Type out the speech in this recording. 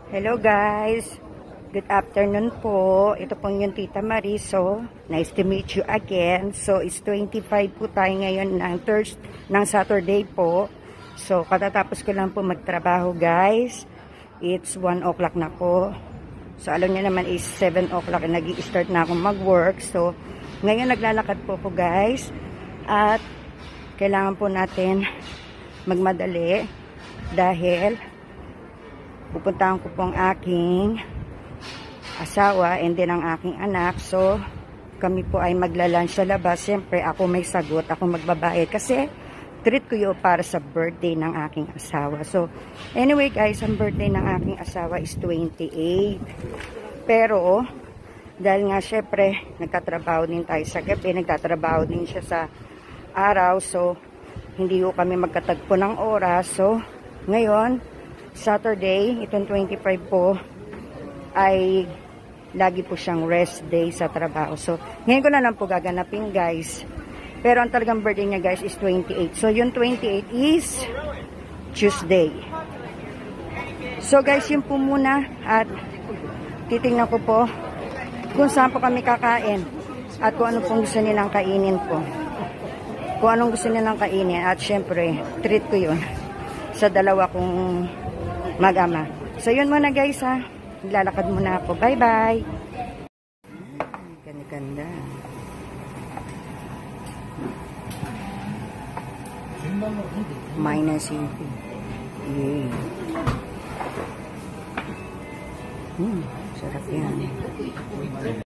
Hello guys, good afternoon po. Ito pong yung Tita Mariso. Nice to meet you again. So it's 25 po tayo ngayon ng Saturday po. So katatapos ko lang po magtrabaho guys. It's 1 o'clock na po. So alam niyo naman is 7 o'clock nag-i-start na akong mag-work. So ngayon naglalakad po ko guys. At kailangan po natin magmadali dahil pupuntahan ko po ang aking asawa and then ang aking anak. So, kami po ay magla-lunch sa labas. Siyempre, ako may sagot. Ako magbabayad kasi treat ko yun para sa birthday ng aking asawa. So, anyway guys, ang birthday ng aking asawa is 28. Pero, dahil nga siyempre, nagtatrabaho din tayo sa gabi. Nagtatrabaho din siya sa araw. So, hindi ko kami magkatagpo ng oras. So, ngayon, Saturday, itong 25 po, ay lagi po siyang rest day sa trabaho. So, ngayon ko na lang po gaganapin guys. Pero ang talagang birthday niya guys is 28. So, yung 28 is Tuesday. So guys, yun po muna. At titingnan ko po kung saan po kami kakain. At kung ano pong gusto nilang kainin po. Kung anong gusto nilang kainin. At syempre, treat ko yun sa dalawa kong mag-ama. So, yun muna guys ha. Naglalakad muna ako. Bye-bye. Ganda-ganda. Minus -20. Yay. Sarap yan.